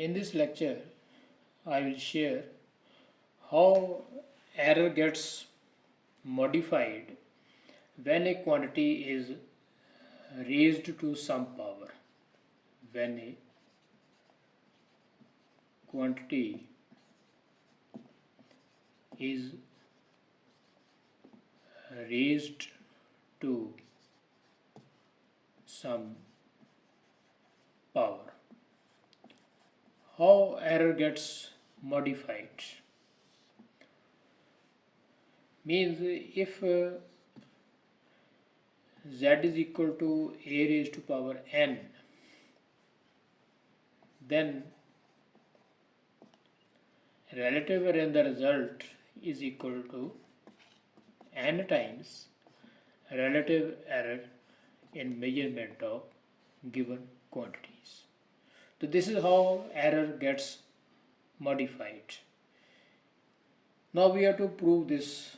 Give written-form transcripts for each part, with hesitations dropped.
In this lecture, I will share how error gets modified when a quantity is raised to some power. When a quantity is raised to some power. How error gets modified means if z is equal to a raised to power n, then relative error in the result is equal to n times relative error in measurement of given quantities. So this is how error gets modified. Now we have to prove this.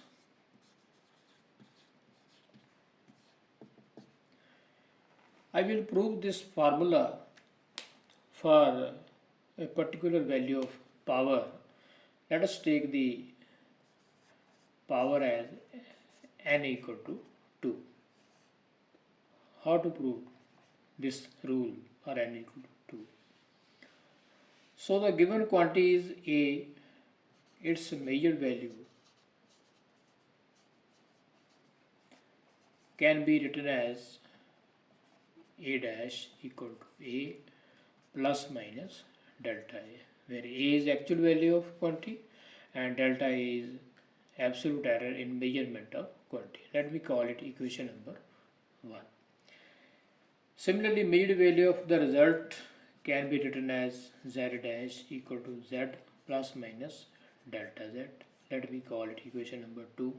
I will prove this formula for a particular value of power. Let us take the power as n equal to 2. How to prove this rule for n equal to 2? So the given quantity is A, its measured value can be written as A dash equal to A plus minus delta A, where A is actual value of quantity and delta A is absolute error in measurement of quantity. Let me call it equation number 1. Similarly, measured value of the result can be written as z dash equal to z plus minus delta z. Let me call it equation number 2.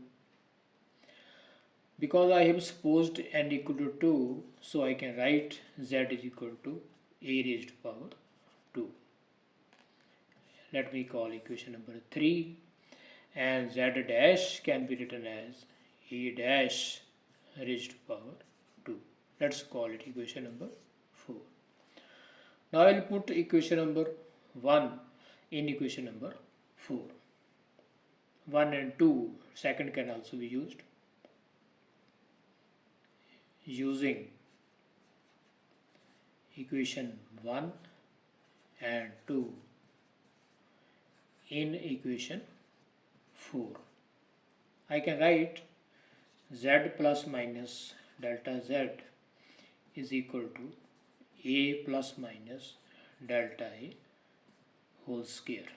Because I have supposed n equal to 2, so I can write z is equal to a raised to power 2. Let me call equation number 3, and z dash can be written as a dash raised to power 2. Let's call it equation number 4. Now I will put equation number 1 in equation number 4. 1 and 2, second can also be used. Using equation 1 and 2 in equation 4, I can write z plus minus delta z is equal to a plus minus delta a whole square.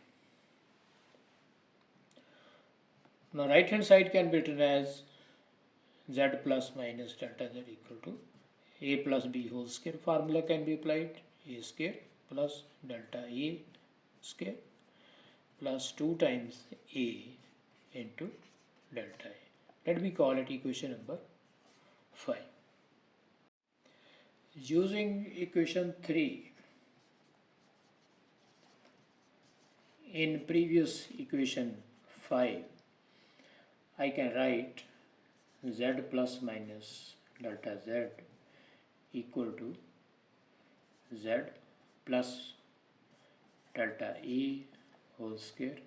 Now right hand side can be written as z plus minus delta z equal to a plus b whole square. Formula can be applied, a square plus delta a square plus 2 times a into delta a. Let me call it equation number 5. Using equation 3 in previous equation 5, I can write z plus minus delta z equal to z plus delta a whole square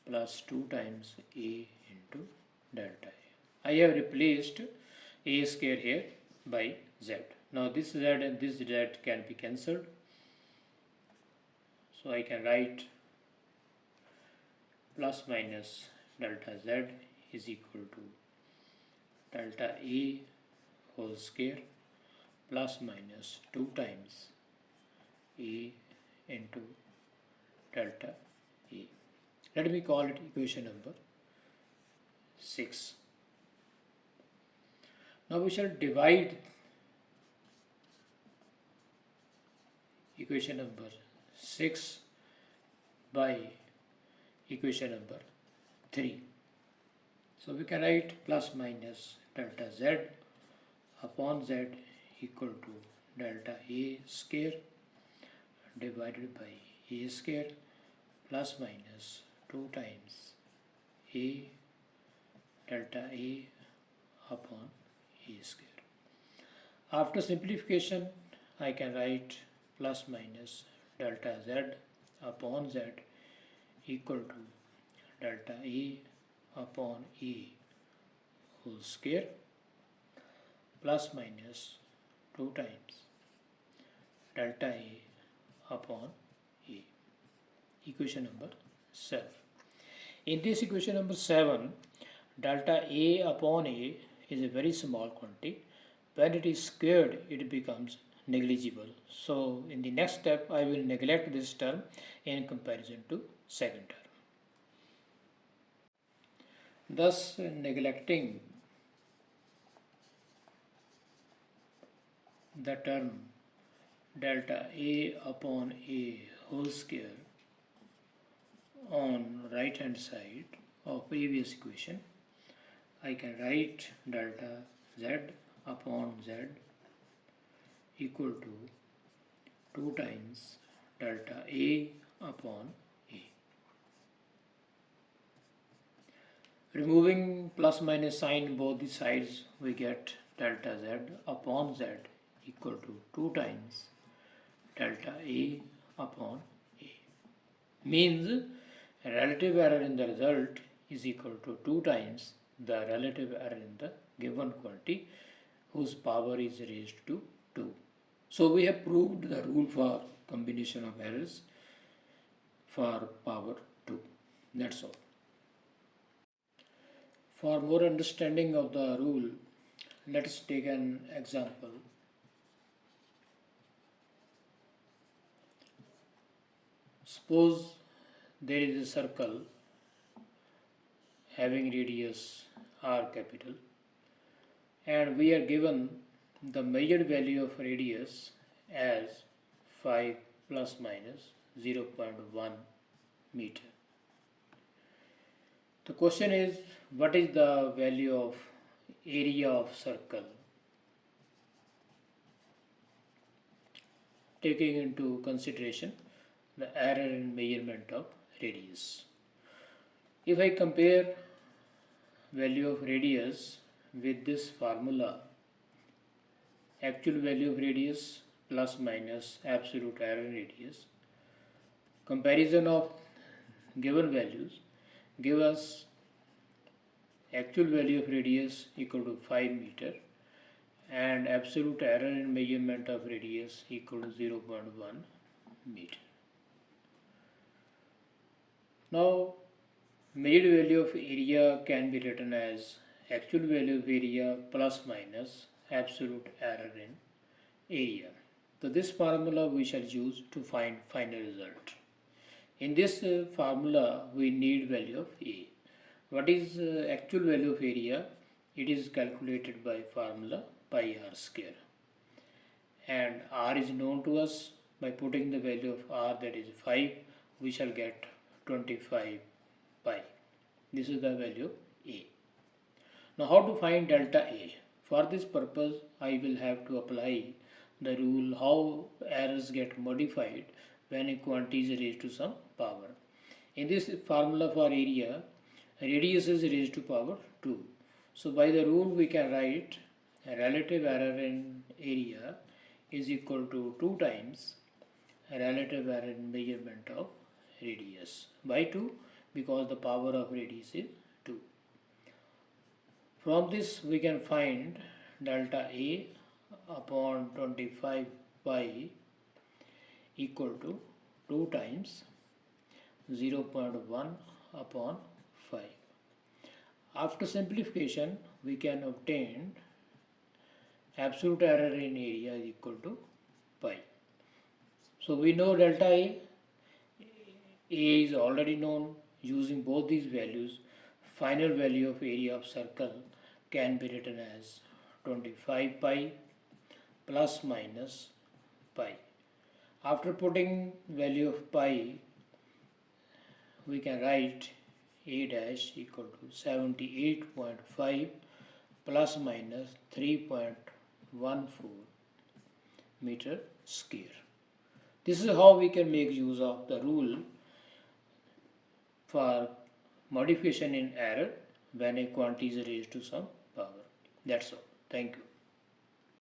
plus 2 times a into delta a. I have replaced a square here by z. Now this z and this z can be cancelled. So I can write plus minus delta z is equal to delta a whole square plus minus 2 times a into delta a. Let me call it equation number 6. Now we shall divide equation number 6 by equation number 3. So we can write plus minus delta z upon z equal to delta a square divided by a square plus minus 2 times a delta a upon a square. After simplification, I can write plus minus delta z upon z equal to delta A upon A whole square plus minus 2 times delta A upon A. Equation number 7. In this equation number 7, delta A upon A is a very small quantity. When it is squared, it becomes negligible. So in the next step, I will neglect this term in comparison to second term. Thus, neglecting the term delta A upon A whole square on right hand side of previous equation, I can write delta Z upon Z equal to 2 times delta A upon A. Removing plus minus sign both the sides, we get delta Z upon Z equal to 2 times delta A upon A. Means relative error in the result is equal to 2 times the relative error in the given quantity whose power is raised to 2. So we have proved the rule for combination of errors for power 2. That's all. For more understanding of the rule, let us take an example. Suppose there is a circle having radius r capital, and we are given the measured value of radius as 5 plus minus 0.1 meter. The question is, what is the value of area of circle, taking into consideration the error in measurement of radius. If I compare value of radius with this formula, actual value of radius plus minus absolute error in radius, comparison of given values give us actual value of radius equal to 5 meter and absolute error in measurement of radius equal to 0.1 meter. Now, measured value of area can be written as actual value of area plus minus absolute error in area. So this formula we shall use to find final result. In this formula we need value of A. What is actual value of area? It is calculated by formula pi r square. And r is known to us. By putting the value of r, that is 5, we shall get 25 pi. This is the value of A. Now how to find delta A? For this purpose, I will have to apply the rule how errors get modified when a quantity is raised to some power. In this formula for area, radius is raised to power 2. So by the rule we can write a relative error in area is equal to 2 times relative error in measurement of radius by 2, because the power of radius is 2. From this we can find delta A upon 25 pi equal to 2 times 0.1 upon 5. After simplification, we can obtain absolute error in area is equal to pi. So we know delta A. A is already known. Using both these values, final value of area of circle can be written as 25 pi plus minus pi. After putting value of pi, we can write A dash equal to 78.5 plus minus 3.14 meter square. This is how we can make use of the rule for modification in error when a quantity is raised to some power. That's all. Thank you.